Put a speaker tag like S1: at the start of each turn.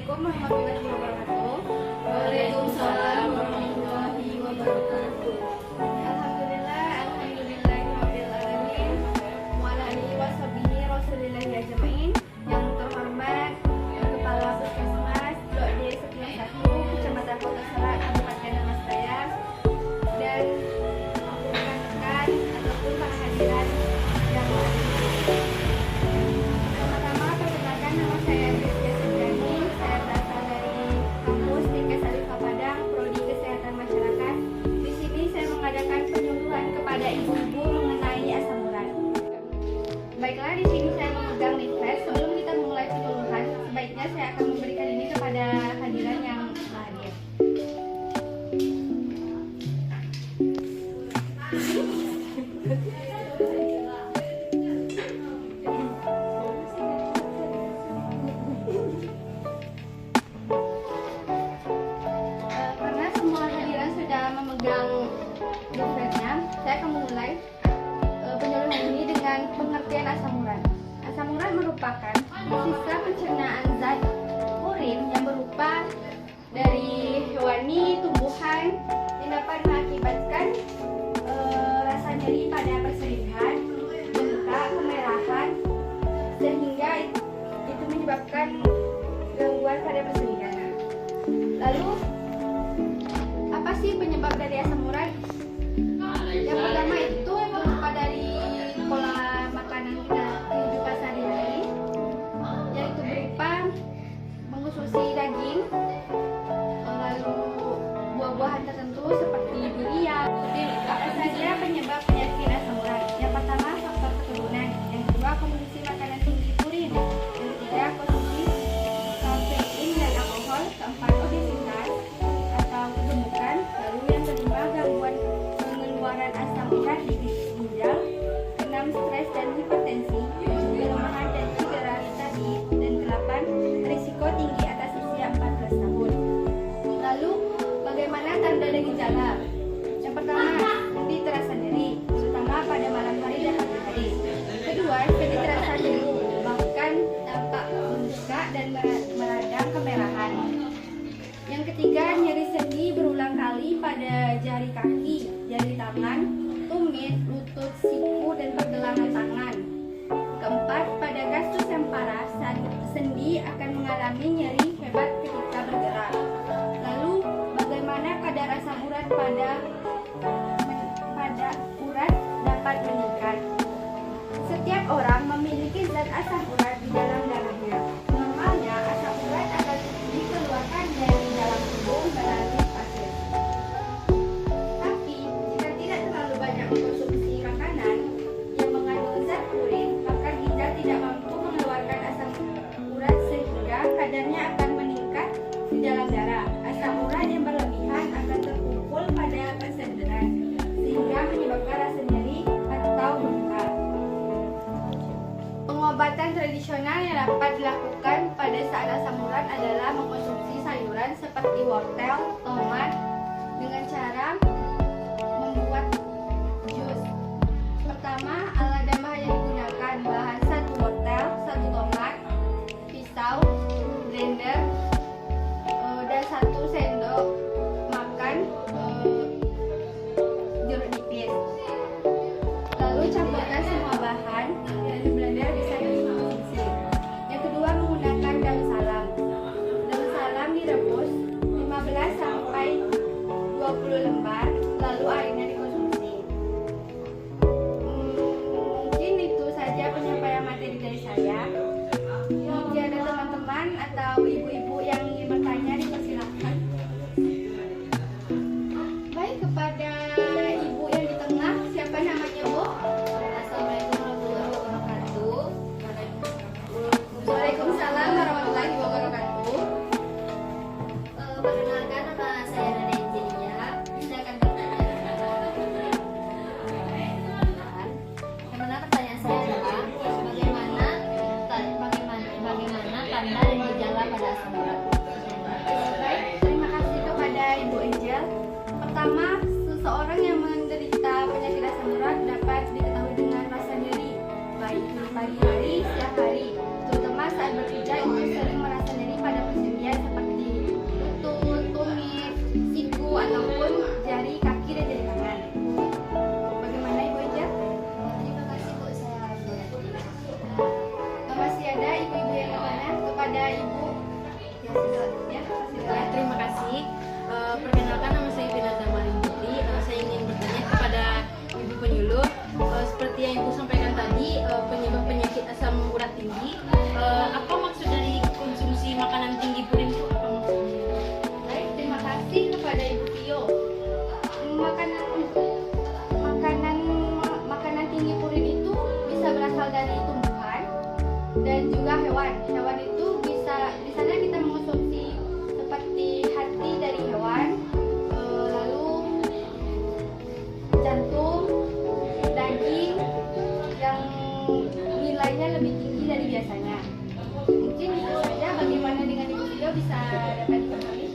S1: Assalamualaikum warahmatullahi wabarakatuh.
S2: Waalaikumsalam warahmatullahi wabarakatuh.
S1: Alhamdulillahirabbil alamin. Wa ala alihi washabihi rasulillahi ajmain. Yang terhormat Kepala Puskesmas Blok D Sekian 1 Kecamatan Kota Serak Kabupaten Damasraya dan rekan-rekan ataupun para hadirin yang lain. Pertama, perkenalkan nama saya Rizky Sudrani. Saya berasal dari kampus Tingkat Alifah Padang, Prodi Kesehatan Masyarakat. Di sini saya mengadakan penyuluhan kepada ibu-ibu mengenai asam urat. Baiklah, di sini saya memegang leaflet. Sebelum kita memulai penyuluhan, sebaiknya saya akan memberikan ini kepada hadirin yang hadir. Karena semua hadirin sudah memegang leafletnya, saya akan memulai penyuluhan ini dengan pengertian asam urat. Asam urat merupakan sisa pencernaan zat urin yang berupa dari hewani, tumbuhan yang dapat mengakibatkan rasa nyeri pada persediaan, bengkak, kemerahan, sehingga itu menyebabkan gangguan pada persediaan. Lalu, apa sih penyebab dari asam urat? Yang pertama itu berupa dari pola makanan kita kehidupan sehari-hari, yaitu berupa mengonsumsi daging, lalu buah-buahan tertentu seperti durian. Apa saja penyebab penyakit asam urat? Yang pertama, faktor keturunan. Yang kedua, konsumsi makanan tinggi purin. Yang ketiga, konsumsi kafein dan alkohol. Keempat, obesitas atau kegemukan. Lalu yang kelima, gangguan pengeluaran asam urat di ginjal. Keenam, stres dan hipertensi. Kelemahan dan cedera tadi. Dan kedelapan, risiko tinggi atas usia 14 tahun. Lalu, bagaimana tanda dan gejala? Yang pertama, sendi terasa nyeri, terutama pada malam hari dan pagi hari. Kedua, sendi terasa jenuh, bahkan tampak membengkak dan meradang kemerahan. Yang ketiga, nyeri sendi berulang kali pada jari kaki, jari tangan, tumit, lutut, siku, dan pergelangan tangan. Keempat, pada kasus yang parah, sendi akan mengalami nyeri hebat ketika bergerak. Lalu, bagaimana kadar asam urat pada urat dapat meningkat? Setiap orang memiliki zat asam urat di dalam darahnya. Normalnya, asam urat akan dikeluarkan dari dalam tubuh melalui pasir. Tapi, jika tidak terlalu banyak mengkonsumsi makanan yang mengandung zat urin, maka ginjal tidak mampu mengeluarkan asam urat sehingga kadarnya akan meningkat di dalam darah. Asam urat yang berlebihan akan terkumpul pada persediaan sehingga menyebabkan rasa nyeri atau bengkak. Pengobatan tradisional yang dapat dilakukan pada saat asam urat adalah mengkonsumsi sayuran seperti wortel, tomat dengan cara membuat jus. Pertama, alat dan bahan yang digunakan: bahan 1 wortel, 1 tomat, pisau, blender, dan 1 sendok makan jeruk nipis. Lalu campurkan semua bahan dan di blender bisa dikonsumsi. Yang kedua, menggunakan daun salam. Daun salam direbus 15 sampai 20 lembar, lalu airnya dikonsumsi. Mungkin itu saja penyampaian materi dari saya. Jika ada teman-teman atau ibu-ibu yang ingin bertanya, dipersilakan. Baik, kepada ibu yang di tengah, siapa namanya, Bu?
S2: Assalamualaikum warahmatullahi wabarakatuh.
S1: Waalaikumsalam warahmatullahi wabarakatuh.
S2: Perkenalkan, nama saya Nana Angelia. Saya akan bertanya. Yang mana pertanyaan saya adalah bagaimana tanda dan gejala pada asam urat?
S1: Baik, terima kasih kepada Ibu Angel. Pertama, seseorang yang menderita penyakit asam urat dapat diketahui dengan rasa nyeri, baik di pagi hari, siang hari, terutama saat bekerja itu sering merasa nyeri pada persediaan dan juga hewan. Hewan itu bisa di sana kita mengonsumsi seperti hati dari hewan, lalu jantung, daging yang nilainya lebih tinggi dari biasanya. Mungkin itu saja. Bagaimana dengan ibu Vio, bisa dapat informasi?